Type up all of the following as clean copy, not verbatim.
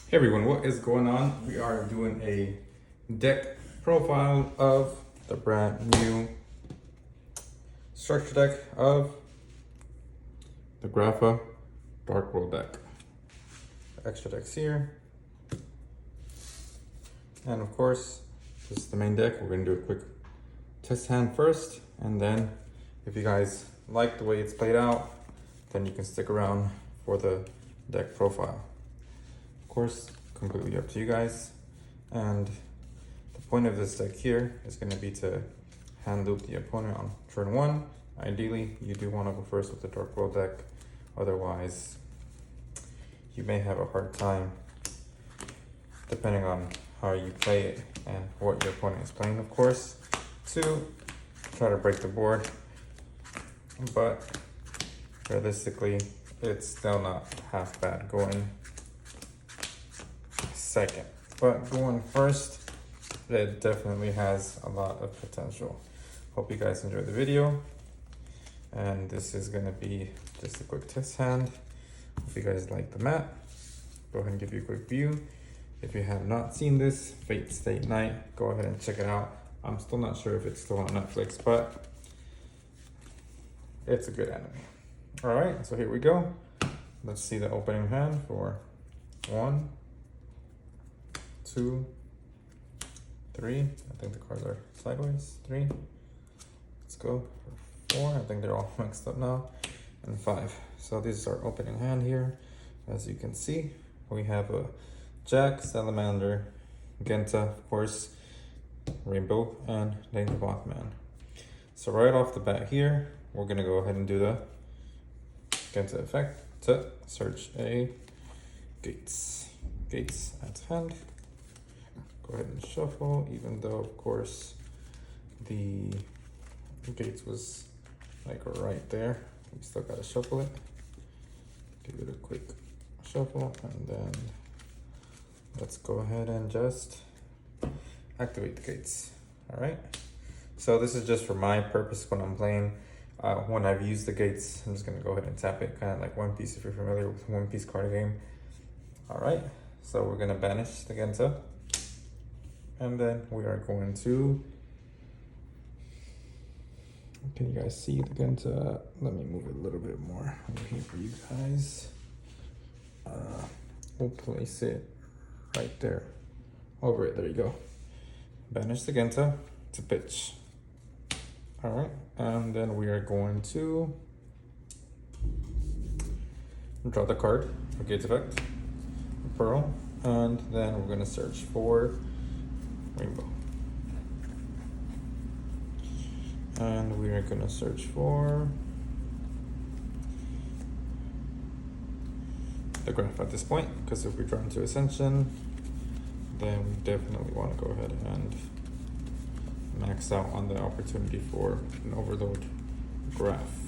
Hey everyone, what is going on? We are doing a deck profile of the brand new structure deck of the Grapha Darkworld deck. Extra decks here. And of course, this is the main deck. We're gonna do a quick test hand first, and then if you guys like the way it's played out, then you can stick around for the deck profile. Of course, completely up to you guys. And the point of this deck here is going to be to hand loop the opponent on turn one. Ideally, you do want to go first with the Darkworld deck. Otherwise, you may have a hard time depending on how you play it and what your opponent is playing, of course, to try to break the board. But realistically, it's still not half bad going second, but going first, it definitely has a lot of potential. Hope you guys enjoyed the video, and this is going to be just a quick test hand. If you guys like the mat, go ahead and give you a quick view. If you have not seen this, Fate Stay Night, go ahead and check it out. I'm still not sure if it's still on Netflix, but it's a good anime. All right, so here we go. Let's see the opening hand for 1, 2, 3. I think the cards are sideways. 3. Let's go for 4. I think they're all mixed up now. And 5. So this is our opening hand here. As you can see, we have a Jack, Salamander, Genta, of course, Rainbow, and Danger Mothman. So right off the bat here, we're gonna go ahead and do the Genta effect to search a Gates. Gates at hand. Go ahead and shuffle, even though of course the Gates was like right there. We still gotta shuffle it. Give it a quick shuffle, and then let's go ahead and just activate the Gates. All right. So this is just for my purpose when I'm playing. When I've used the Gates, I'm just gonna go ahead and tap it, kind of like One Piece if you're familiar with One Piece card game. All right. So we're gonna banish the Genta. And then we are going to, can you guys see the Genta? Let me move it a little bit more over here for you guys. We'll place it right there, over it, there you go. Banish the Genta to pitch. All right, and then we are going to draw the card for Gates effect, Pearl, and then we're gonna search for Rainbow. And we are gonna search for the Graph at this point, because if we draw into Ascension, then we definitely want to go ahead and max out on the opportunity for an overload Graph.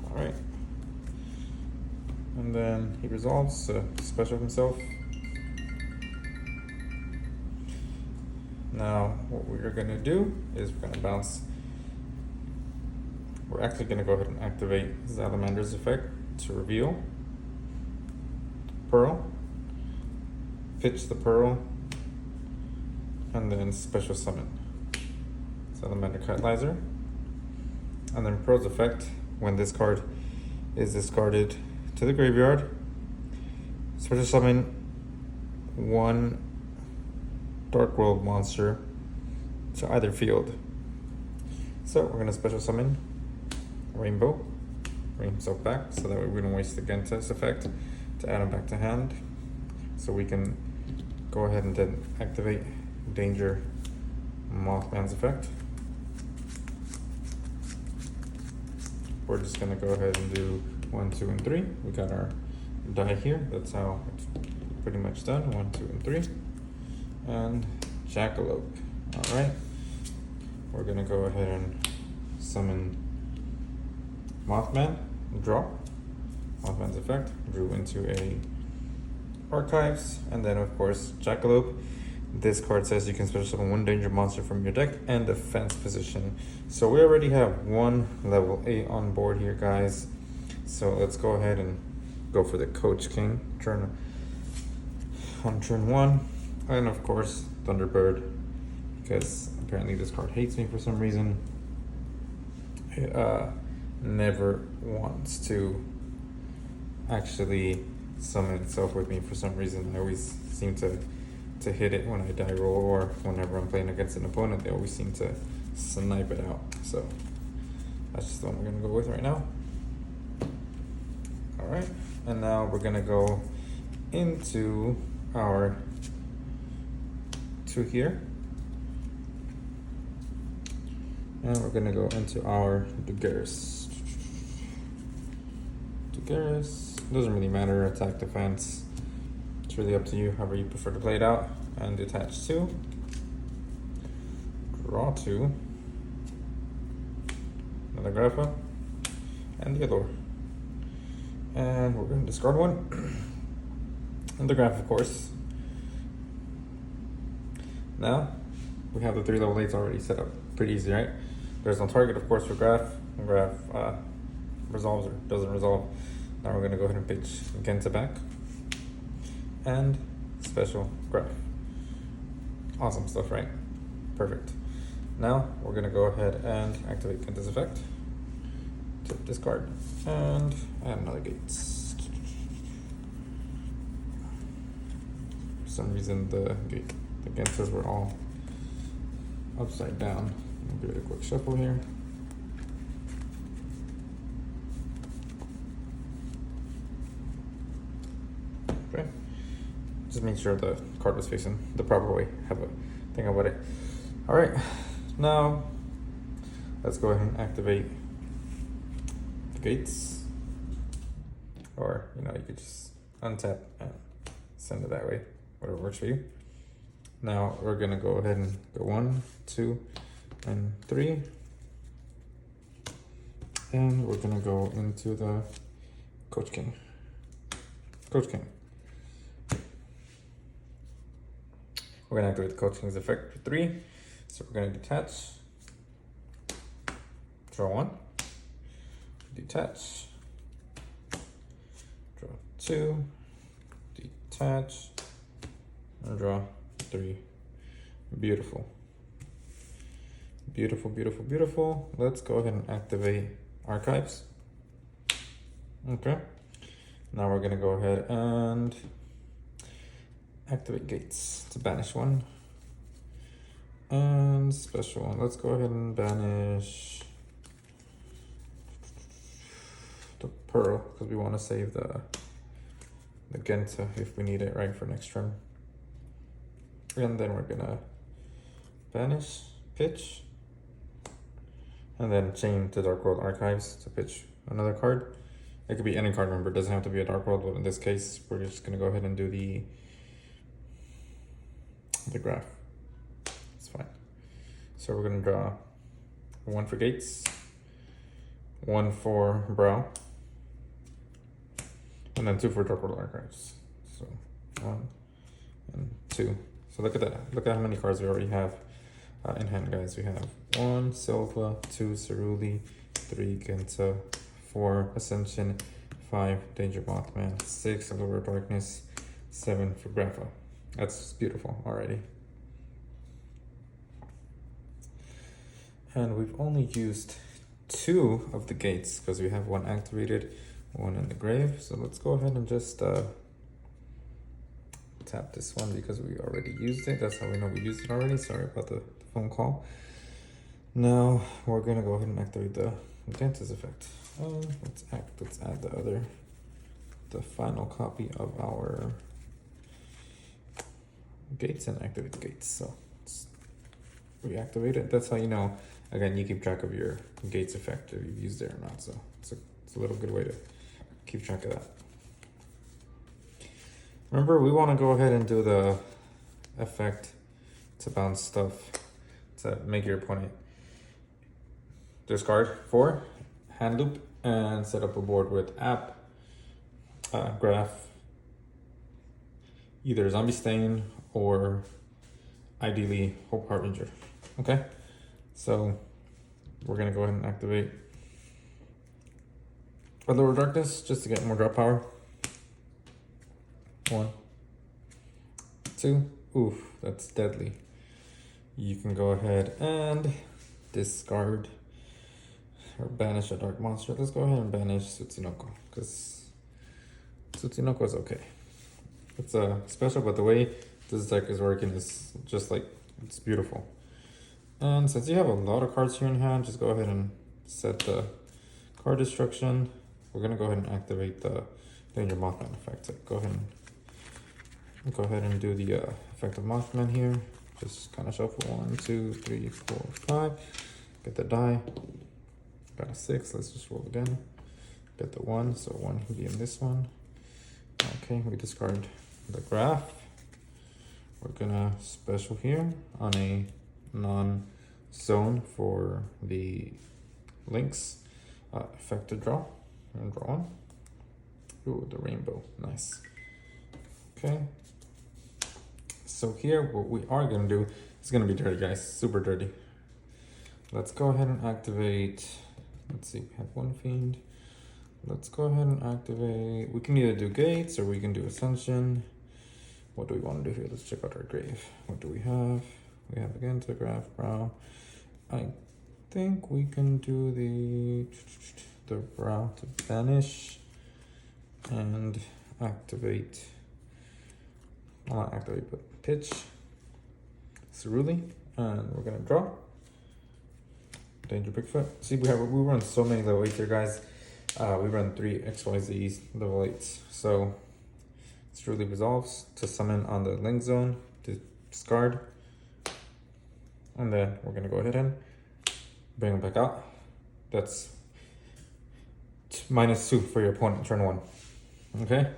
All right. And then he resolves to special himself. Now, what we're gonna do is we're gonna bounce. We're actually gonna go ahead and activate Salamander's effect to reveal Pearl, pitch the Pearl, and then special summon Salamander Catalyzer. And then Pearl's effect, when this card is discarded to the graveyard, special summon 1 Darkworld monster to either field. So we're gonna special summon Rainbow, bring himself back, so that way we don't waste the Genta's effect to add him back to hand. So we can go ahead and then activate Danger Mothman's effect. We're just gonna go ahead and do 1, 2, and 3. We got our die here. That's how it's pretty much done. 1, 2, and 3. And Jackalope. All right, we're gonna go ahead and summon Mothman, draw. Mothman's effect, drew into a archives, and then of course Jackalope. This card says you can special summon 1 danger monster from your deck and defense position. So we already have 1 level 8 on board here, guys. So let's go ahead and go for the Coach King. Turn on turn 1. And of course, Thunderbird, because apparently this card hates me for some reason. It never wants to actually summon itself with me for some reason. I always seem to hit it when I die roll, or whenever I'm playing against an opponent, they always seem to snipe it out. So that's just the one we're gonna go with right now. All right, and now we're gonna go into our 2 here. And we're gonna go into our Dugaris. Doesn't really matter, attack, defense. It's really up to you, however you prefer to play it out. And detach 2. Draw 2. Another Grapha. And the Allure. And we're gonna discard 1. And the Graph, of course. Now, we have the 3 level 8s already set up. Pretty easy, right? There's no target, of course, for Graph. Graph resolves or doesn't resolve. Now we're gonna go ahead and pitch Genta back. And special Graph. Awesome stuff, right? Perfect. Now we're gonna go ahead and activate Genta's effect. Tip discard. And add another Gates. For some reason the Gentas were all upside down. I'll give it a quick shuffle here. Okay. Just make sure the card was facing the proper way. Have a think about it. All right. Now let's go ahead and activate the Gates. Or, you could just untap and send it that way. Whatever works for you. Now we're gonna go ahead and go 1, 2, and 3. And we're gonna go into the Coach King. We're gonna activate the Coach King's effect for 3. So we're gonna detach. Draw 1. Detach. Draw 2. Detach. And draw 3. Beautiful. Beautiful. Let's go ahead and activate Archives. Okay. Now we're gonna go ahead and activate Gates to banish 1. And special 1. Let's go ahead and banish the Pearl, because we want to save the Genta if we need it, right, for next turn. And then we're gonna banish, pitch, and then chain to Darkworld Archives to pitch another card. It could be any card, remember, it doesn't have to be a Darkworld, but in this case, we're just gonna go ahead and do the Graph. It's fine. So we're gonna draw 1 for Gates, 1 for Brow, and then 2 for Darkworld Archives. So 1 and 2. So look at that. Look at how many cards we already have in hand, guys. We have 1 Silva, 2 Ceruli, 3 Genta, 4 Ascension, 5 Danger Mothman, 6 Allure of Darkness, 7 for Grapha. That's beautiful already. And we've only used 2 of the Gates because we have 1 activated, 1 in the grave. So let's go ahead and just tap this one because we already used it. That's how we know we used it already. Sorry about the phone call. Now we're gonna go ahead and activate the Genta's effect. Let's add the final copy of our Gates and activate the Gates. So let's reactivate it. That's how you know. Again, you keep track of your Gates effect if you've used it or not. So it's a little good way to keep track of that. Remember, we want to go ahead and do the effect to bounce stuff to make your opponent discard 4, hand loop, and set up a board with app, graph, either Zombie Stain or ideally Hope Harbinger. Okay, so we're gonna go ahead and activate Allure of Darkness just to get more drop power. 1, 2. Oof, that's deadly. You can go ahead and discard or banish a dark monster. Let's go ahead and banish Tsuchinoko, because Tsuchinoko is okay. It's special, but the way this deck is working is just like, it's beautiful. And since you have a lot of cards here in hand, just go ahead and set the card destruction. We're gonna go ahead and activate the Danger Mothman effect. So go ahead and do the effect of Mothman here. Just kind of shuffle 1, 2, 3, 4, 5. Get the die. Got a 6. Let's just roll again. Get the 1. So 1 can be in this one. Okay, we discard the graph. We're gonna special here on a non-zone for the links. Effect to draw. And draw one. Ooh, the rainbow. Nice. Okay. So here, what we are gonna do is gonna be dirty, guys. Super dirty. Let's go ahead and activate. Let's see, we have one fiend. Let's go ahead and activate. We can either do gates or we can do ascension. What do we want to do here? Let's check out our grave. What do we have? We have again to graph brow. I think we can do the brow to banish and activate. Well, not activate, but pitch Cerulli, and we're gonna draw. Danger Bigfoot. See, we run so many level 8s here, guys. We run 3 XYZs level 8s. So Cerulli resolves to summon on the link zone to discard. And then we're gonna go ahead and bring him back out. That's -2 for your opponent, turn 1. Okay?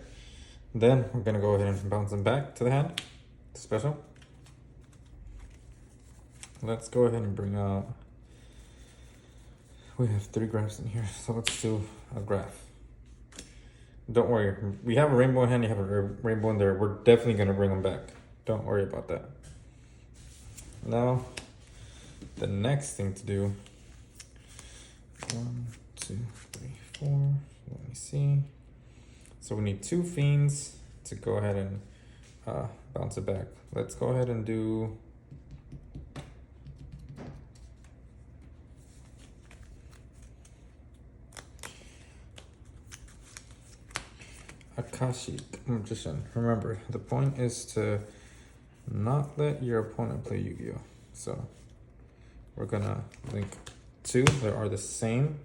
Then we're gonna go ahead and bounce him back to the hand. Special. Let's go ahead and bring out. We have 3 graphs in here, so let's do a graph. Don't worry, we have a rainbow in hand, you have a rainbow in there. We're definitely gonna bring them back. Don't worry about that. Now, the next thing to do. 1, 2, 3, 4. Let me see. So we need 2 fiends to go ahead and bounce it back. Let's go ahead and do. Akashic Magician. Remember, the point is to not let your opponent play Yu-Gi-Oh! So we're gonna link 2 that are the same,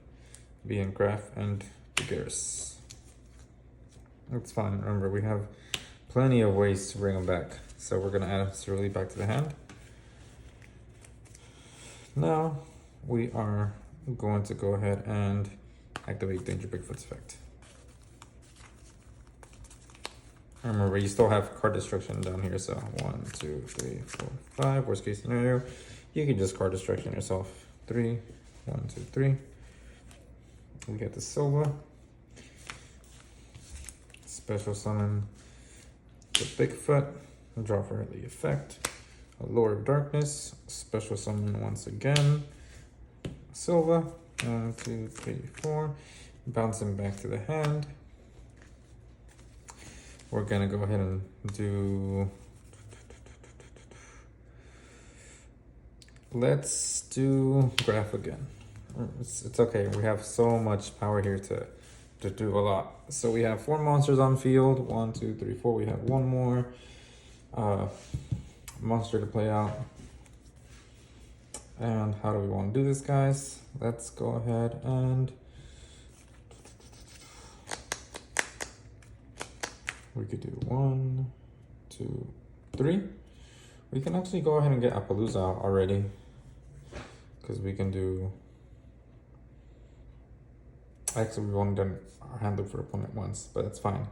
being Graph and Garrus. That's fine. Remember, we have plenty of ways to bring them back. So we're gonna add Cerulli back to the hand. Now we are going to go ahead and activate Danger Bigfoot's effect. Remember, you still have card destruction down here, so 1, 2, 3, 4, 5. Worst case scenario, you can just card destruction yourself. 3, 1, 2, 3. We get the Silva. Special summon the Bigfoot. Draw for the effect. A Lord of Darkness. Special summon once again. Silva. 1, 2, 3, 4. Bounce him back to the hand. We're gonna go ahead and do. Let's do graph again. It's okay. We have so much power here to do a lot. So we have 4 monsters on field. 1, 2, 3, 4. We have 1 more monster to play out. And how do we want to do this, guys? Let's go ahead and. We could do 1, 2, 3. We can actually go ahead and get Appaloosa out already, because we can do. Actually, we've only done our hand loop for opponent once, but it's fine.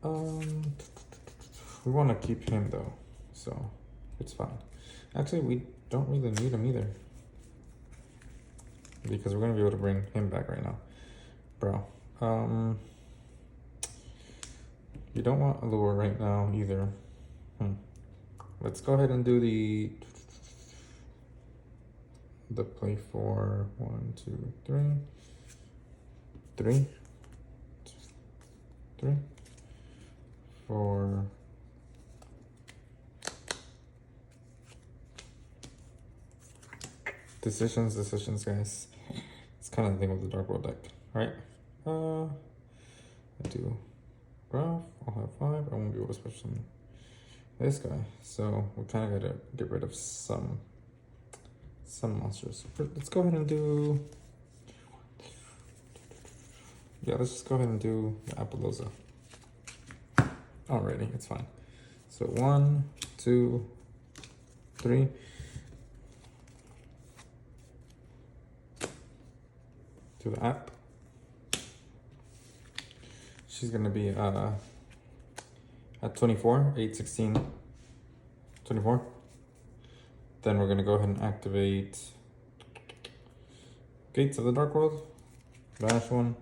We want to keep him though, so it's fine. Actually, we don't really need him either, because we're gonna be able to bring him back right now, bro. You don't want Allure right now either. Let's go ahead and do the play for 1, 2, 3. 3, 3, 4, Decisions, guys. It's kind of the thing with the Darkworld deck, right? I do graph, I'll have 5, I won't be able to special summon this guy. So we kind of gotta get rid of some monsters. Let's go ahead and do, yeah, let's just go ahead and do the Appaloosa. Alrighty, it's fine. So 1, 2, 3. To the app. She's gonna be at 24, 8, 16, 24. Then we're gonna go ahead and activate Gates of the Darkworld. Banish one.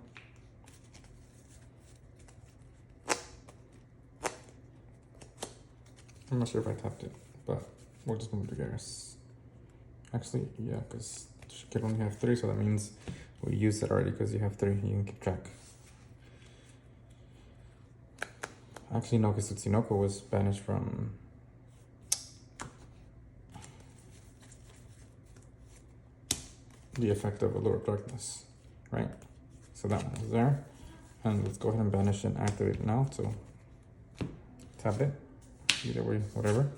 I'm not sure if I tapped it, but we'll just move it together. Actually, yeah, because she can only have 3, so that means we used it already because you have 3, you can keep track. Actually, no, because Tsunoko was banished from the effect of Allure of Darkness, right? So that one is there. And let's go ahead and banish and activate it now. So tap it, either way, whatever.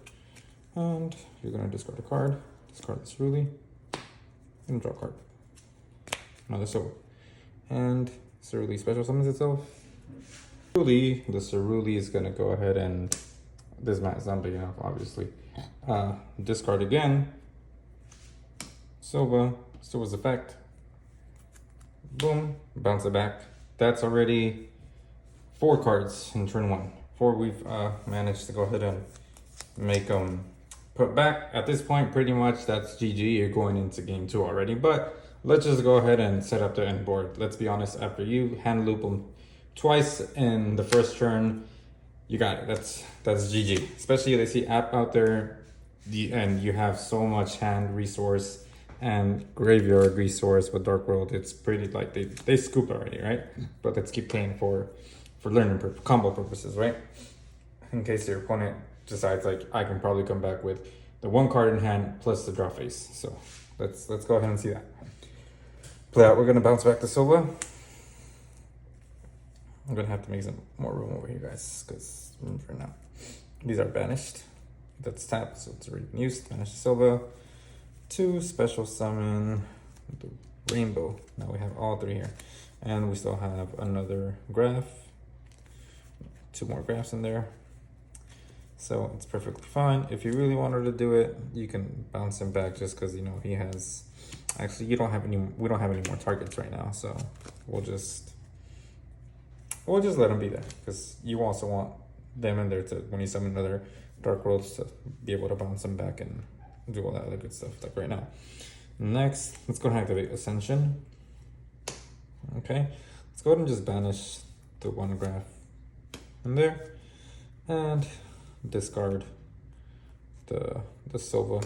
And you're gonna discard a card, discard the Ceruli, and draw a card. Another Soul. And Ceruli special summons itself. The Ceruli is gonna go ahead and, this is not big enough, obviously. Discard again. Silva's effect. Boom, bounce it back. That's already 4 cards in turn 1. 4 we've managed to go ahead and make them put back. At this point, pretty much that's GG. You're going into game 2 already, but let's just go ahead and set up the end board. Let's be honest, after you hand loop them twice in the first turn, you got it. That's GG. Especially if they see app out there, and you have so much hand resource and graveyard resource with Darkworld. It's pretty like they scooped already, right? But let's keep playing for learning combo purposes, right? In case your opponent decides like I can probably come back with the 1 card in hand plus the draw face. So let's go ahead and see that. Play out. We're gonna bounce back to Silva. I'm gonna have to make some more room over here, guys, because for now these are banished. That's tapped, so it's already been used. Banish Silva. 2 special summon the Rainbow. Now we have all 3 here, and we still have another graph. 2 more graphs in there, so it's perfectly fine. If you really wanted to do it, you can bounce him back just because, you know, he has. Actually, we don't have any more targets right now, so we'll just let them be there, because you also want them in there to, when you summon another Darkworlds, to be able to bounce them back and do all that other good stuff like right now. Next, let's go ahead and activate Ascension. Okay, let's go ahead and just banish the 1 graph in there and discard the Silva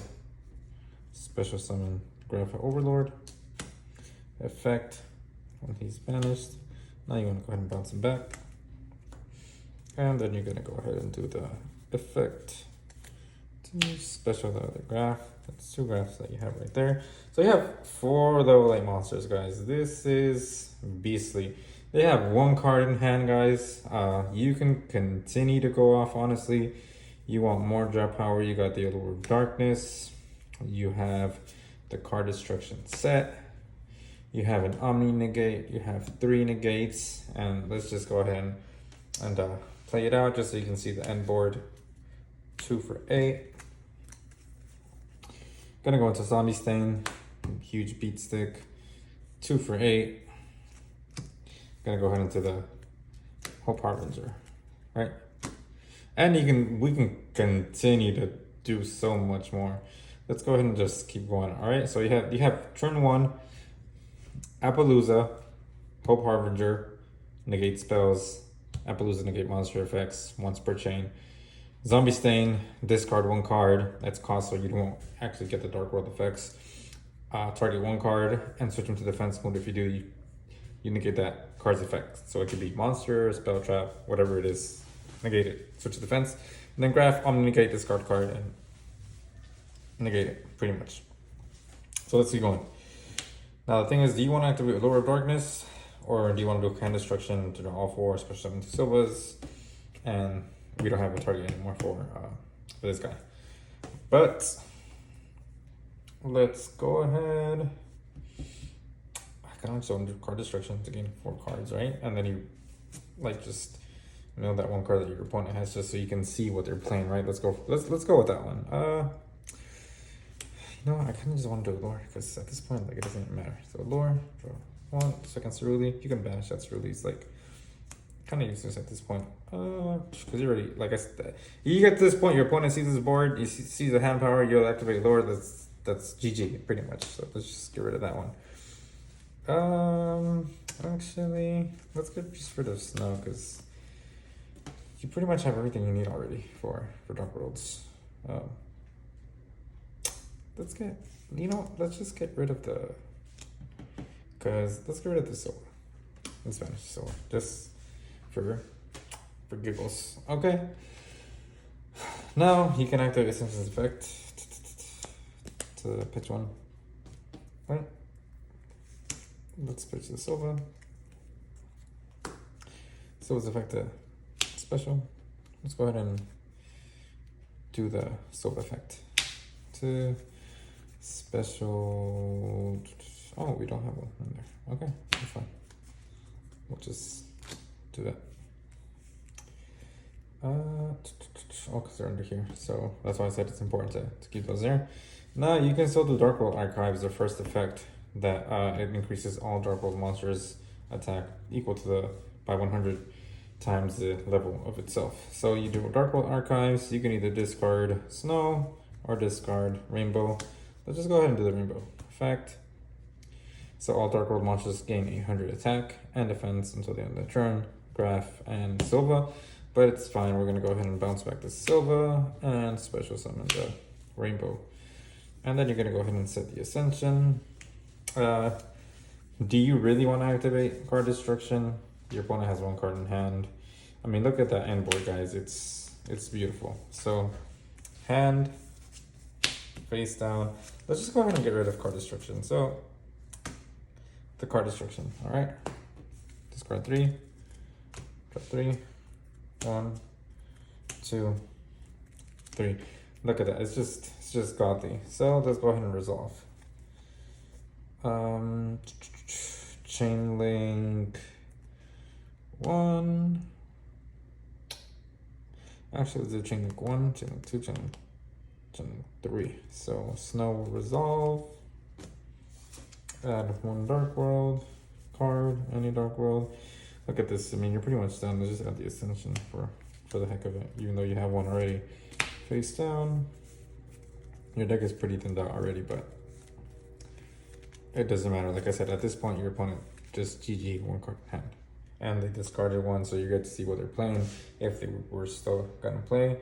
special summon graph Overlord effect when he's banished. Now you want to go ahead and bounce him back, and then you're gonna go ahead and do the effect to special the other graph. That's 2 graphs that you have right there. So you have 4 level 8 monsters, guys. This is beastly. They have 1 card in hand, guys. You can continue to go off, honestly. You want more draw power, you got the Allure of Darkness. You have the card destruction set. You have an Omni negate, you have 3 negates, and let's just go ahead and play it out just so you can see the end board. 2 for 8. Gonna go into Zombie Stain, huge beat stick. 2 for 8. Gonna go ahead into the Hope Harbinger, right? And we can continue to do so much more. Let's go ahead and just keep going. All right, so you have turn 1, Appaloosa, Hope Harbinger, negate spells, Appaloosa negate monster effects once per chain. Zombie Stain, discard 1 card. That's cost, so you won't actually get the Darkworld effects. Target 1 card and switch them to defense mode. If you do, you negate that card's effect. So it could be monster, spell trap, whatever it is. Negate it, switch to defense. And then graph, omni negate, discard card, and negate it, pretty much. So let's keep going. Now the thing is, do you want to activate Lure of Darkness, or do you want to do Hand Destruction to draw all 4 special summon 2 Silvas, and we don't have a target anymore for this guy. But let's go ahead. I can also do card destruction to gain 4 cards, right? And then you like just know that one card that your opponent has, just so you can see what they're playing, right? Let's go with that one. You know, I kind of just want to do a Lure, because at this point, like, it doesn't matter. So Lure, draw 1, second Cerulli. You can banish that Cerulli. It's like kind of useless at this point. Because you already, like I said, you get to this point, your opponent sees this board, you see the hand power, you'll activate Lure. That's GG pretty much. So let's just get rid of that one. Actually, let's get just rid of Snow, because you pretty much have everything you need already for Darkworlds. Let's just get rid of the, let's get rid of the Silver. Let's banish Silver, just for giggles. Okay. Now he can activate Simpson's effect to pitch one. Right. Let's pitch the Silva. Silva's effect to special. Let's go ahead and do the Silva effect to special. Oh, we don't have one in there. Okay, that's fine. We'll just do that. Oh, because they're under here. So that's why I said it's important to keep those there. Now you can still do Darkworld Archives, the first effect that it increases all Darkworld monsters attack equal to by 100 times the level of itself. So you do Darkworld Archives, you can either discard Snow or discard Rainbow. Let's just go ahead and do the Rainbow effect. So all Darkworld monsters gain 800 attack and defense until the end of the turn, Graph and Silva. But it's fine, we're gonna go ahead and bounce back the Silva and special summon the Rainbow. And then you're gonna go ahead and set the Ascension. Do you really want to activate card destruction? Your opponent has 1 card in hand. I mean, look at that end board, guys. It's beautiful. So hand, face down. Let's just go ahead and get rid of card destruction. So the card destruction, all right? Discard 3, drop 3, 1, 2, 3. Look at that, it's just godly. So let's go ahead and resolve. Chain link 1. Actually, let's do chain link 1, chain link 2, chain link 3. So Snow will resolve. Add 1 Darkworld card, any Darkworld. Look at this. I mean, you're pretty much done. Let's just add the Ascension for the heck of it, even though you have 1 already. Face down. Your deck is pretty thinned out already, but it doesn't matter. Like I said, at this point, your opponent just GG 1 card in hand. And they discarded 1, so you get to see what they're playing, if they were still gonna play.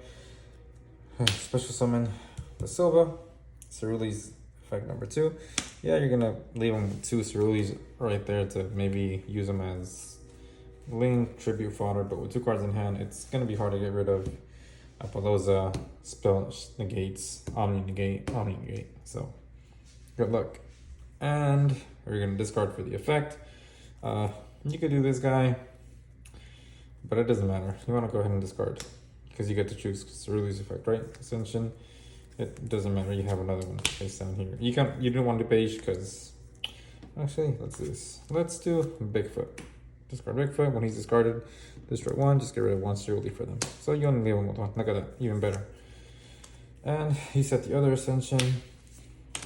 Special summon the Silva. Cerulli's effect number 2. Yeah, you're gonna leave them with 2 Cerullis right there to maybe use them as link, tribute fodder, but with 2 cards in hand, it's gonna be hard to get rid of Apollosa, spell negates, Omni negate. So good luck. And we're gonna discard for the effect. You could do this guy, but it doesn't matter. You want to go ahead and discard because you get to choose Cerulli's effect, right? Ascension. It doesn't matter. You have another one face down here. You don't want to beige because actually, let's do this. Let's do Bigfoot. Discard Bigfoot. When he's discarded, destroy 1. Just get rid of 1 Cerulli for them. So you only leave him with 1. Look at that, even better. And he set the other Ascension.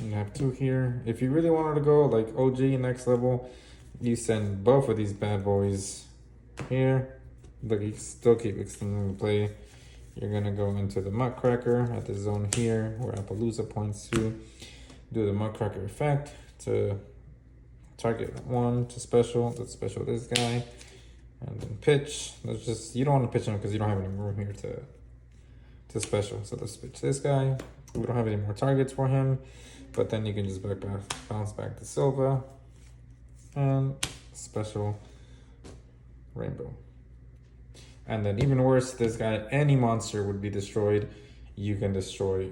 You have 2 here. If you really wanted to go like OG next level, you send both of these bad boys here. Look, you still keep extending the play. You're gonna go into the Muckcracker at the zone here where Appaloosa points to. Do the Muckcracker effect to target 1 to special. Let's special this guy. And then pitch. Let's just, you don't want to pitch him because you don't have any room here to special. So let's pitch this guy. We don't have any more targets for him. But then you can just bounce back to Silva. And special Rainbow. And then even worse, this guy, any monster would be destroyed. You can destroy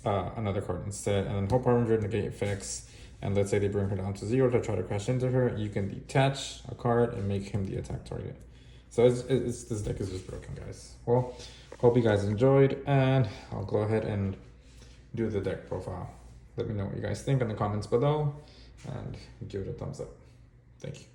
another card instead. And then Hope Harbinger negate effects. and let's say they bring her down to 0 to try to crash into her, you can detach a card and make him the attack target. So this deck is just broken, guys. Well, hope you guys enjoyed, and I'll go ahead and do the deck profile. Let me know what you guys think in the comments below, and give it a thumbs up. Thank you.